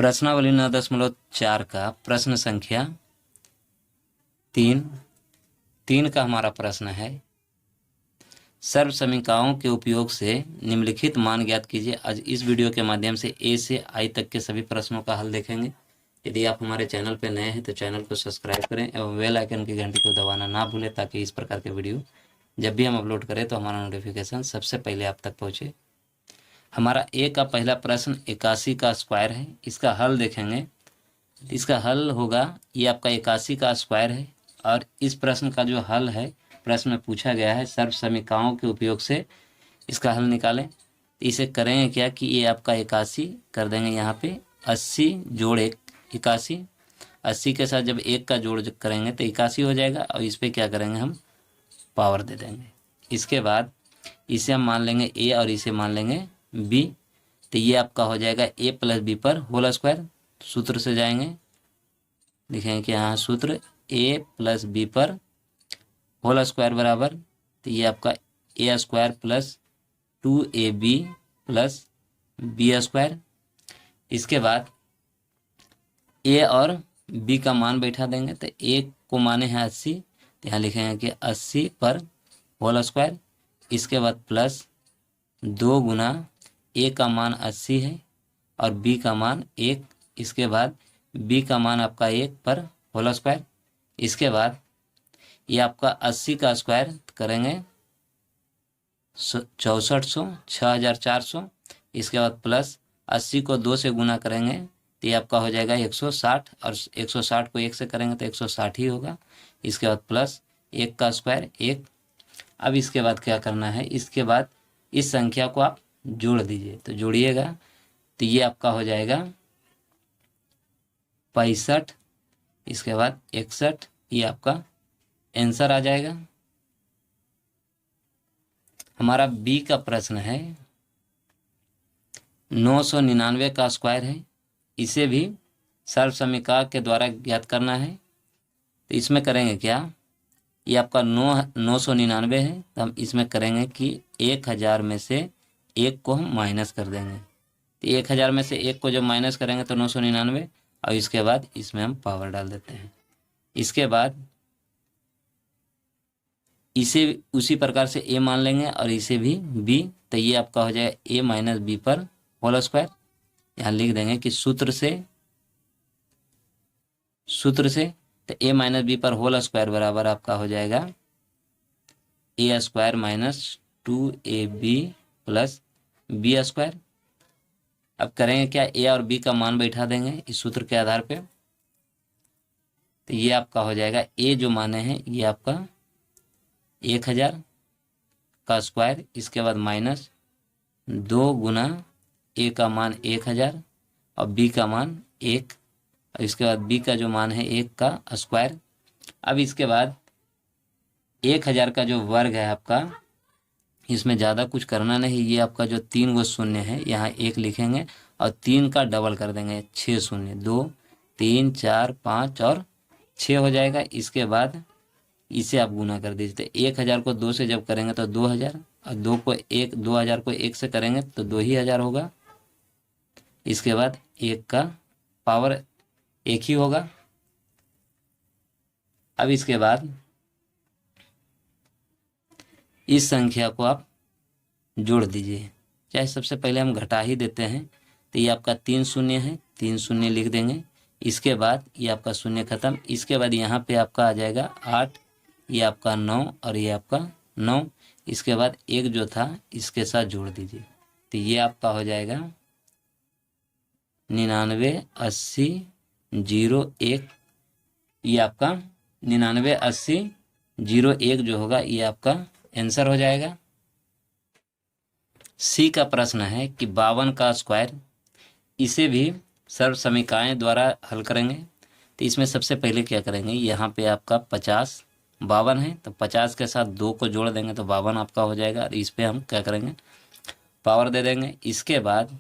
प्रश्नावली 9.4 का प्रश्न संख्या 3 का हमारा प्रश्न है। सर्व समीकरणों के उपयोग से निम्नलिखित मान ज्ञात कीजिए। आज इस वीडियो के माध्यम से ए से आई तक के सभी प्रश्नों का हल देखेंगे। यदि आप हमारे चैनल पर नए हैं तो चैनल को सब्सक्राइब करें एवं बेल आइकन की घंटी को दबाना ना भूलें, ताकि इस प्रकार के वीडियो जब भी हम अपलोड करें तो हमारा नोटिफिकेशन सबसे पहले आप तक पहुँचे। हमारा ए का पहला प्रश्न 81 का स्क्वायर है। इसका हल देखेंगे। इसका हल होगा, ये आपका 81 का स्क्वायर है और इस प्रश्न का जो हल है, प्रश्न में पूछा गया है सर्व समीकरणों के उपयोग से इसका हल निकालें। तो इसे करेंगे क्या कि ये आपका 81 कर देंगे यहाँ पे 80 जोड़ 1 81। 80 के साथ जब 1 का जोड़ करेंगे तो 81 हो जाएगा और इस पर क्या करेंगे, हम पावर दे देंगे। इसके बाद इसे हम मान लेंगे ए और इसे मान लेंगे बी। तो ये आपका हो जाएगा ए प्लस बी पर होल स्क्वायर। सूत्र से जाएंगे, लिखेंगे कि यहाँ सूत्र ए प्लस बी पर होल स्क्वायर बराबर, तो ये आपका ए square plus 2ab plus B square. इसके बाद ए और बी का मान बैठा देंगे। तो ए को माने हैं 80, तो यहाँ लिखेंगे कि 80 पर होल स्क्वायर। इसके बाद प्लस 2 गुना ए का मान 80 है और बी का मान 1। इसके बाद बी का मान आपका 1 पर होल स्क्वायर। इसके बाद ये आपका 80 का स्क्वायर करेंगे 6400 6400। इसके बाद प्लस 80 को 2 से गुना करेंगे तो ये आपका हो जाएगा 160 और 160 को 1 से करेंगे तो 160 ही होगा। इसके बाद प्लस 1 का स्क्वायर 1। अब इसके बाद क्या करना है, इसके बाद इस संख्या को आप जोड़ दीजिए। तो जोड़िएगा तो ये आपका हो जाएगा 65। इसके बाद 61। ये आपका आंसर आ जाएगा। हमारा बी का प्रश्न है 999 का स्क्वायर है। इसे भी सर्व समीकरण के द्वारा ज्ञात करना है। तो इसमें करेंगे क्या, ये आपका 999 है, तो हम इसमें करेंगे कि 1000 में से 1 को हम माइनस कर देंगे। तो 1000 में से 1 को जब माइनस करेंगे तो 999, और इसके बाद इसमें हम पावर डाल देते हैं। इसके बाद इसे उसी प्रकार से ए मान लेंगे और इसे भी बी। तो ये आपका हो जाएगा ए माइनस बी पर होल स्क्वायर। यहाँ लिख देंगे कि सूत्र से तो ए माइनस बी पर होल स्क्वायर बराबर आपका हो जाएगा A square minus 2ab plus B square. अब करेंगे क्या, ए और बी का मान बैठा देंगे इस सूत्र के आधार पे। तो ये आपका हो जाएगा ए जो माने हैं ये आपका 1000 का स्क्वायर। इसके बाद माइनस 2 गुना ए का मान 1000 और बी का मान 1। और इसके बाद बी का जो मान है 1 का स्क्वायर। अब इसके बाद 1000 का जो वर्ग है आपका, इसमें ज़्यादा कुछ करना नहीं। ये आपका जो 3 गो शून्य है यहाँ 1 लिखेंगे और 3 का डबल कर देंगे 6 शून्य 2 3 4 5 और 6 हो जाएगा। इसके बाद इसे आप गुना कर दीजिए। तो 1000 को 2 से जब करेंगे तो 2000 और 2000 को 1 से करेंगे तो 2000 होगा। इसके बाद 1 का पावर 1 ही होगा। अब इसके बाद इस संख्या को आप जोड़ दीजिए, चाहे सबसे पहले हम घटा ही देते हैं। तो ये आपका 3 शून्य है, 3 शून्य लिख देंगे। इसके बाद ये आपका शून्य खत्म। इसके बाद यहाँ पे आपका आ जाएगा 8, ये आपका 9 और ये आपका 9। इसके बाद 1 जो था इसके साथ जोड़ दीजिए। तो ये आपका हो जाएगा 99 80 01। ये आपका 99 80 01 जो होगा ये आपका आंसर हो जाएगा। सी का प्रश्न है कि 52 का स्क्वायर। इसे भी सर्व समीकरण द्वारा हल करेंगे। तो इसमें सबसे पहले क्या करेंगे, यहाँ पे आपका 50 52 है तो 50 के साथ 2 को जोड़ देंगे तो 52 आपका हो जाएगा। और इस पे हम क्या करेंगे, पावर दे देंगे। इसके बाद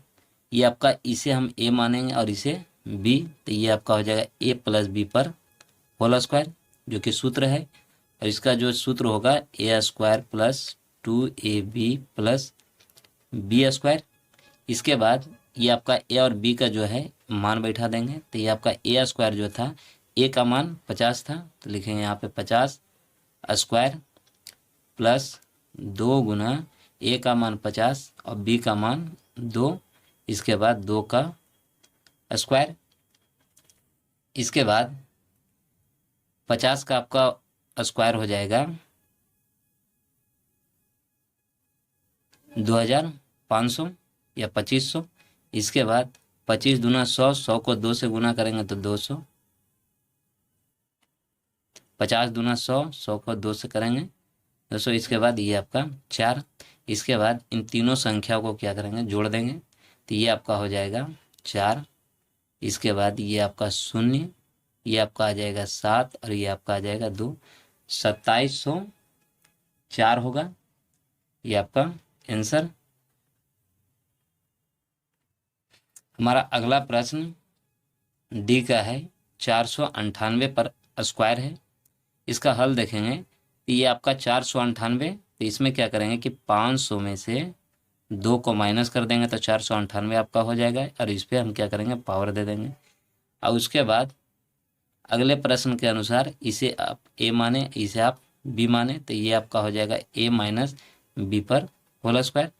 ये आपका इसे हम ए मानेंगे और इसे बी। तो ये आपका हो जाएगा ए प्लस बी पर होल स्क्वायर जो कि सूत्र है। और इसका जो सूत्र होगा A square plus 2ab plus B square. इसके बाद ये आपका ए और बी का जो है मान बैठा देंगे। तो ये आपका ए स्क्वायर जो था, ए का मान 50 था, तो लिखेंगे यहाँ पे 50 स्क्वायर प्लस 2 गुना ए का मान 50 और बी का मान 2, इसके बाद 2 का स्क्वायर। इसके बाद 50 का आपका स्क्वायर हो जाएगा 2500 या 2500। इसके बाद 25 दूना 100, 100 को 2 से गुना करेंगे तो 200, 50 दूना 100, 100 को 2 से करेंगे 200। इसके बाद ये आपका 4। इसके बाद इन तीनों संख्याओं को क्या करेंगे, जोड़ देंगे, तो ये आपका हो जाएगा 4। इसके बाद ये आपका 0, ये आपका आ जाएगा 7 और ये आपका आ जाएगा 2, 2704 होगा ये आपका आंसर। हमारा अगला प्रश्न डी का है, 498 पर स्क्वायर है। इसका हल देखेंगे तो ये आपका 498, तो इसमें क्या करेंगे कि 500 में से 2 को माइनस कर देंगे तो 498 आपका हो जाएगा, और इस पर हम क्या करेंगे, पावर दे देंगे। और उसके बाद अगले प्रश्न के अनुसार इसे आप ए माने, इसे आप बी माने, तो ये आपका हो जाएगा ए माइनस बी पर होल स्क्वायर।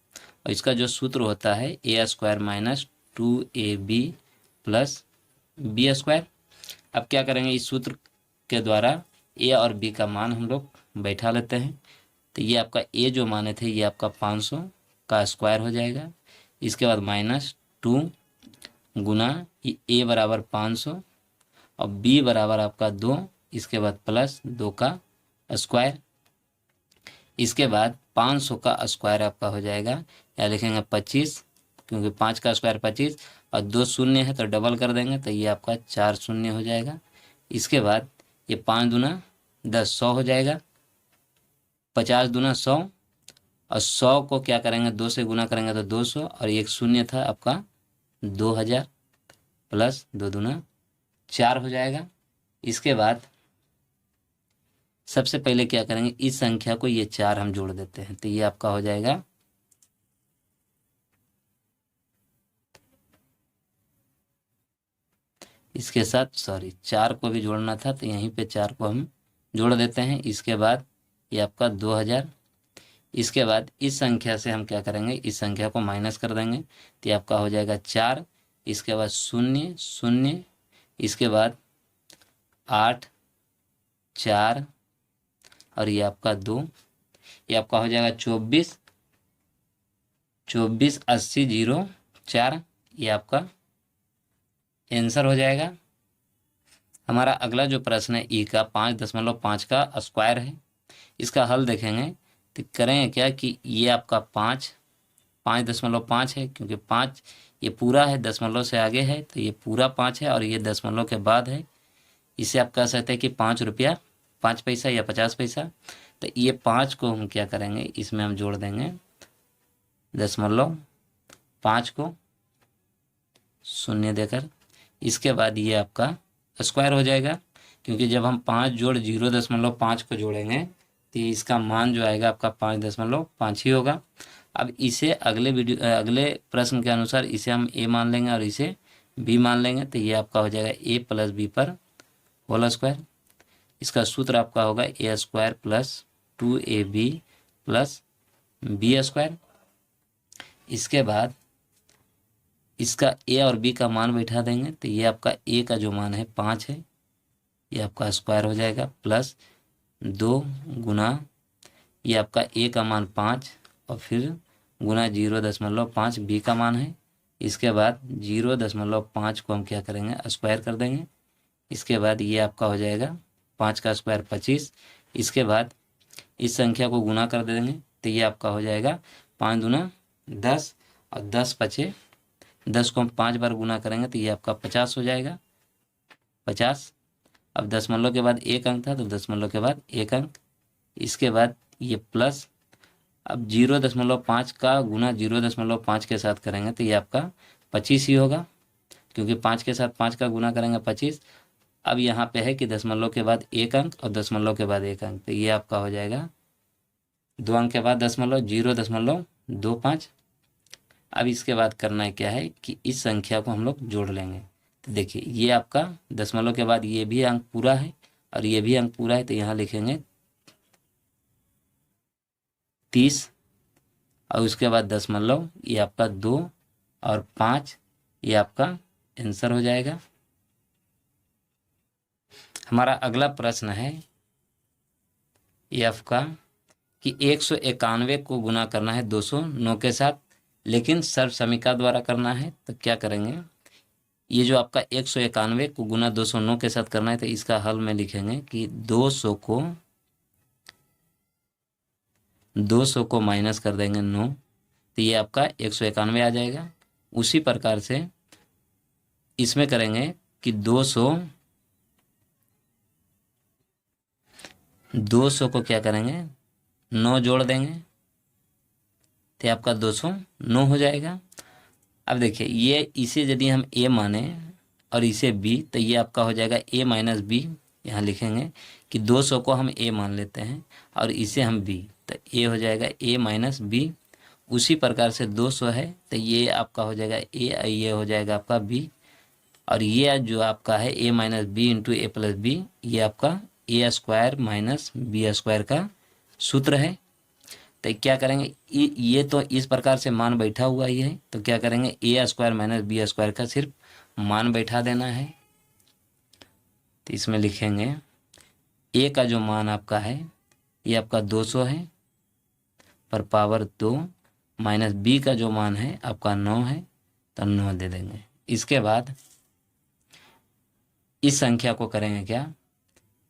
और इसका जो सूत्र होता है A square minus 2ab plus B square. अब क्या करेंगे, इस सूत्र के द्वारा ए और बी का मान हम लोग बैठा लेते हैं। तो ये आपका ए जो माने थे ये आपका 500 का स्क्वायर हो जाएगा। इसके बाद माइनस 2 गुना ए बराबर 500 और बी बराबर आपका 2, इसके बाद प्लस 2 का स्क्वायर। इसके बाद 500 का स्क्वायर आपका हो जाएगा, या लिखेंगे 25, क्योंकि 5 का स्क्वायर 25 और 2 शून्य है तो डबल कर देंगे, तो ये आपका 4 शून्य हो जाएगा। इसके बाद ये 5 दूना 10, 100 हो जाएगा, 50 दूना 100 और 100 को क्या करेंगे 2 से गुना करेंगे तो 200, और एक शून्य था आपका 2000 प्लस 2 दूना 4 हो जाएगा। इसके बाद सबसे पहले क्या करेंगे, इस संख्या को ये 4 हम जोड़ देते हैं, तो ये आपका हो जाएगा इसके साथ, 4 को भी जोड़ना था तो यहीं पे 4 को हम जोड़ देते हैं। इसके बाद ये आपका 2000। इसके बाद इस संख्या से हम क्या करेंगे, इस संख्या को माइनस कर देंगे, तो ये आपका हो जाएगा 4। इसके बाद 0 0, इसके बाद 8 4 और ये आपका 2, ये आपका हो जाएगा 24 80 0 4, ये आपका आंसर हो जाएगा। हमारा अगला जो प्रश्न है ई का 5.5 का स्क्वायर है। इसका हल देखेंगे तो करेंगे क्या कि ये आपका 5.5 है, क्योंकि 5 ये पूरा है, दशमलव से आगे है, तो ये पूरा 5 है और ये दशमलव के बाद है। इसे आप कह सकते हैं कि 5 रुपया 5 पैसा या 50 पैसा। तो ये 5 को हम क्या करेंगे, इसमें हम जोड़ देंगे 0.5 को 0 देकर। इसके बाद ये आपका स्क्वायर हो जाएगा, क्योंकि जब हम 5 जोड़ 0.5 को जोड़ेंगे तो इसका मान जो आएगा आपका 5.5 ही होगा। अब इसे अगले प्रश्न के अनुसार इसे हम ए मान लेंगे और इसे बी मान लेंगे, तो ये आपका हो जाएगा ए प्लस बी पर होल स्क्वायर। इसका सूत्र आपका होगा A square plus 2ab plus B square. इसके बाद इसका ए और बी का मान बैठा देंगे, तो ये आपका ए का जो मान है 5 है, ये आपका स्क्वायर हो जाएगा प्लस 2 गुना ये आपका ए का मान 5 और फिर गुना 0.5 बी का मान है। इसके बाद 0.5 को हम क्या करेंगे, स्क्वायर कर देंगे। इसके बाद ये आपका हो जाएगा 5 का स्क्वायर 25। इसके बाद इस संख्या को गुना कर देंगे, तो ये आपका हो जाएगा 5 दूना 10 और 10 पचे 10 को हम 5 बार गुना करेंगे तो ये आपका 50 हो जाएगा, 50। अब दशमलव के बाद एक अंक था तो दशमलव के बाद एक अंक। इसके बाद ये प्लस, अब 0.5 का गुना 0.5 के साथ करेंगे तो ये आपका 25 ही होगा, क्योंकि 5 के साथ 5 का गुना करेंगे 25। अब यहाँ पे है कि दशमलव के बाद एक अंक और दशमलव के बाद एक अंक, तो ये आपका हो जाएगा 2 अंक के बाद दशमलव 0.25। अब इसके बाद करना है क्या है कि इस संख्या को हम लोग जोड़ लेंगे। तो देखिए ये आपका दशमलव के बाद ये भी अंक पूरा है और ये भी अंक पूरा है, तो यहाँ लिखेंगे 30 और उसके बाद दशमलव, ये आपका 2 और 5, ये आपका आंसर हो जाएगा। हमारा अगला प्रश्न है एफ का कि 191 को गुना करना है 209 के साथ, लेकिन सर्वसमीका द्वारा करना है। तो क्या करेंगे, ये जो आपका 191 को गुना 209 के साथ करना है, तो इसका हल में लिखेंगे कि 200 को माइनस कर देंगे 9, तो ये आपका 191 आ जाएगा। उसी प्रकार से इसमें करेंगे कि 200 को क्या करेंगे 9 जोड़ देंगे, तो आपका 209 हो जाएगा। अब देखिए ये इसे यदि हम a माने और इसे b, तो ये आपका हो जाएगा a माइनस बी। यहाँ लिखेंगे कि 200 को हम a मान लेते हैं और इसे हम b, तो a हो जाएगा a माइनस बी। उसी प्रकार से 200 है, तो ये आपका हो जाएगा a और ये हो जाएगा आपका b, और ये जो आपका है a minus b into a plus b, ये आपका ए स्क्वायर माइनस बी स्क्वायर का सूत्र है। तो क्या करेंगे, ये तो इस प्रकार से मान बैठा हुआ ही है, तो क्या करेंगे ए स्क्वायर माइनस बी स्क्वायर का सिर्फ मान बैठा देना है। तो इसमें लिखेंगे ए का जो मान आपका है ये आपका 200 है पर पावर 2, माइनस बी का जो मान है आपका 9 है, तो 9 दे देंगे। इसके बाद इस संख्या को करेंगे क्या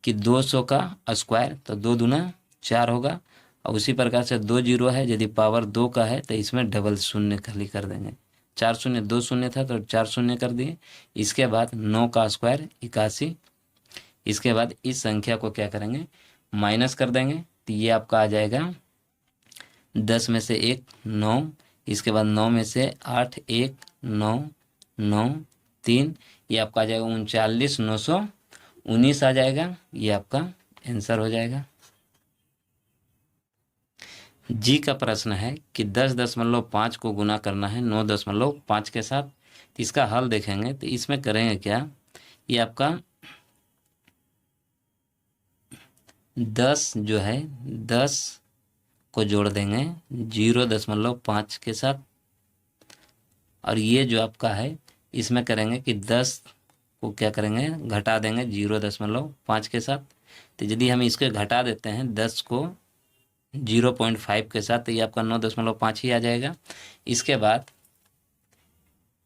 कि 200 का स्क्वायर, तो 2 दूना 4 होगा, और उसी प्रकार से 2 जीरो है, यदि पावर 2 का है तो इसमें डबल शून्य खाली कर देंगे। 4 शून्य 2 शून्य था तो 4 शून्य कर दिए। इसके बाद 9 का स्क्वायर 81। इसके बाद इस संख्या को क्या करेंगे माइनस कर देंगे, तो ये आपका आ जाएगा 10 में से 1 9, इसके बाद 9 में से 8 1 9 9 3, ये आपका आ जाएगा 39,919 आ जाएगा। ये आपका आंसर हो जाएगा। जी का प्रश्न है कि 10.5 को गुना करना है 9.5 के साथ, तो इसका हल देखेंगे। तो इसमें करेंगे क्या, ये आपका 10 जो है 10 को जोड़ देंगे 0.5 के साथ, और ये जो आपका है इसमें करेंगे कि 10 को क्या करेंगे घटा देंगे 0.5 के साथ। तो यदि हम इसके घटा देते हैं 10 को 0.5 के साथ, तो ये आपका 9.5 ही आ जाएगा। इसके बाद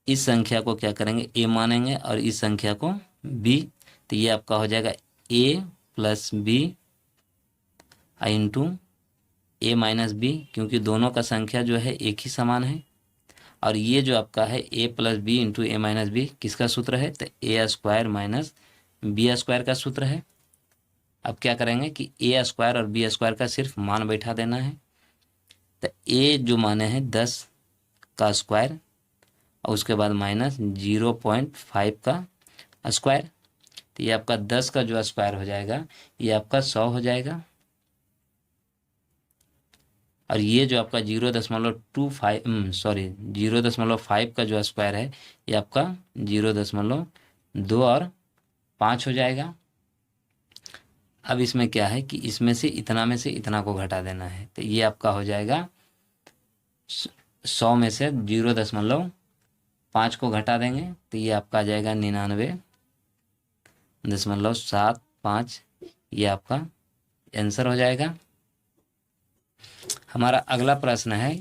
इस संख्या को क्या करेंगे a मानेंगे और इस संख्या को b, तो ये आपका हो जाएगा a plus b into a minus b, क्योंकि दोनों का संख्या जो है एक ही समान है। और ये जो आपका है a plus b into a minus b किसका सूत्र है, तो a square minus b square का सूत्र है। अब क्या करेंगे कि ए स्क्वायर और बी स्क्वायर का सिर्फ मान बैठा देना है। तो ए जो माने हैं 10 का स्क्वायर और उसके बाद माइनस 0.5 का स्क्वायर, तो ये आपका 10 का जो स्क्वायर हो जाएगा ये आपका 100 हो जाएगा। और ये जो आपका 0.5 का जो स्क्वायर है ये आपका 0.2 और 5 हो जाएगा। अब इसमें क्या है कि इसमें से इतना को घटा देना है, तो ये आपका हो जाएगा 100 में से 0.5 को घटा देंगे, तो ये आपका आ जाएगा 99.75, ये आपका आंसर हो जाएगा। हमारा अगला प्रश्न है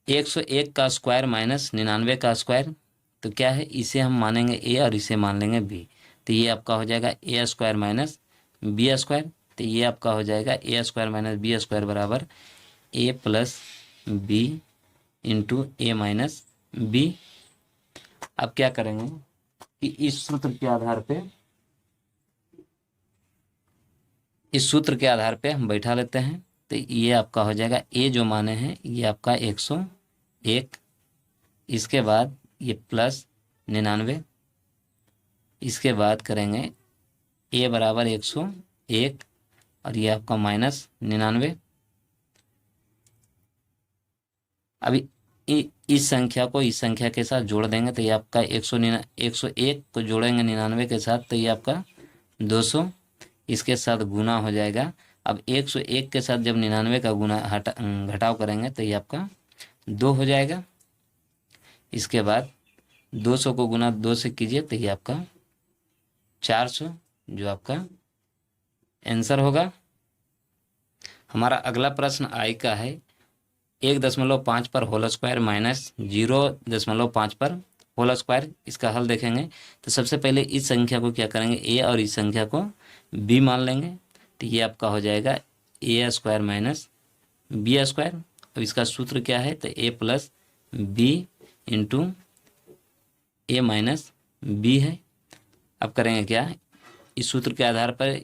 101 का स्क्वायर माइनस 99 का स्क्वायर, तो क्या है इसे हम मानेंगे ए और इसे मान लेंगे बी, तो ये आपका हो जाएगा A square minus b square, तो ये आपका हो जाएगा A square minus b square बराबर ए plus b into a minus B. अब क्या करेंगे कि इस सूत्र के आधार पे हम बैठा लेते हैं। तो ये आपका हो जाएगा ए जो माने हैं ये आपका 101, इसके बाद ये प्लस 99, इसके बाद करेंगे ए बराबर 101 और ये आपका माइनस 99। अभी इस संख्या को इस संख्या के साथ जोड़ देंगे तो ये आपका 101 को जोड़ेंगे 99 के साथ तो ये आपका 200, इसके साथ गुना हो जाएगा। अब 101 के साथ जब 99 का गुना घटाव करेंगे तो ये आपका 2 हो जाएगा। इसके बाद 200 को गुना 2 से कीजिए तो ये आपका 400 जो आपका आंसर होगा। हमारा अगला प्रश्न आई का है 1.5 पर होल स्क्वायर माइनस 0.5 पर होल स्क्वायर। इसका हल देखेंगे तो सबसे पहले इस संख्या को क्या करेंगे, ए और इस संख्या को बी मान लेंगे तो ये आपका हो जाएगा A square minus b square. अब इसका सूत्र क्या है तो ए plus b into a minus B है। अब करेंगे क्या, इस सूत्र के आधार पर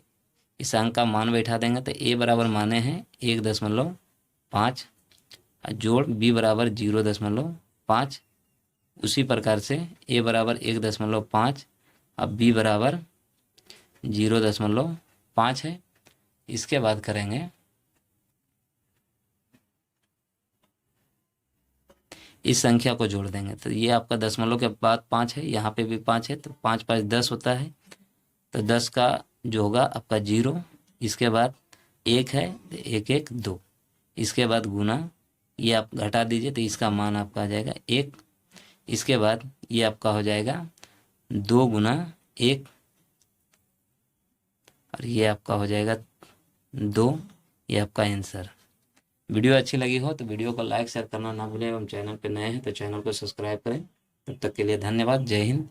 इस अंक का मान बैठा देंगे तो ए बराबर माने हैं 1.5 जोड़ बी बराबर 0.5। उसी प्रकार से ए बराबर 1.5 अब बी बराबर 0.5 है। इसके बाद करेंगे इस संख्या को जोड़ देंगे तो ये आपका दशमलव के बाद 5 है, यहाँ पे भी 5 है तो 5 5 10 होता है। तो 10 का जो होगा आपका 0, इसके बाद 1 है तो 1 1 2, इसके बाद गुना ये आप घटा दीजिए तो इसका मान आपका आ जाएगा 1। इसके बाद ये आपका हो जाएगा 2 गुना 1 और ये आपका हो जाएगा 2। ये आपका आंसर। वीडियो अच्छी लगी हो तो वीडियो को लाइक शेयर करना ना भूलें एवं चैनल पर नए हैं तो चैनल को सब्सक्राइब करें। तब तक के लिए धन्यवाद। जय हिंद।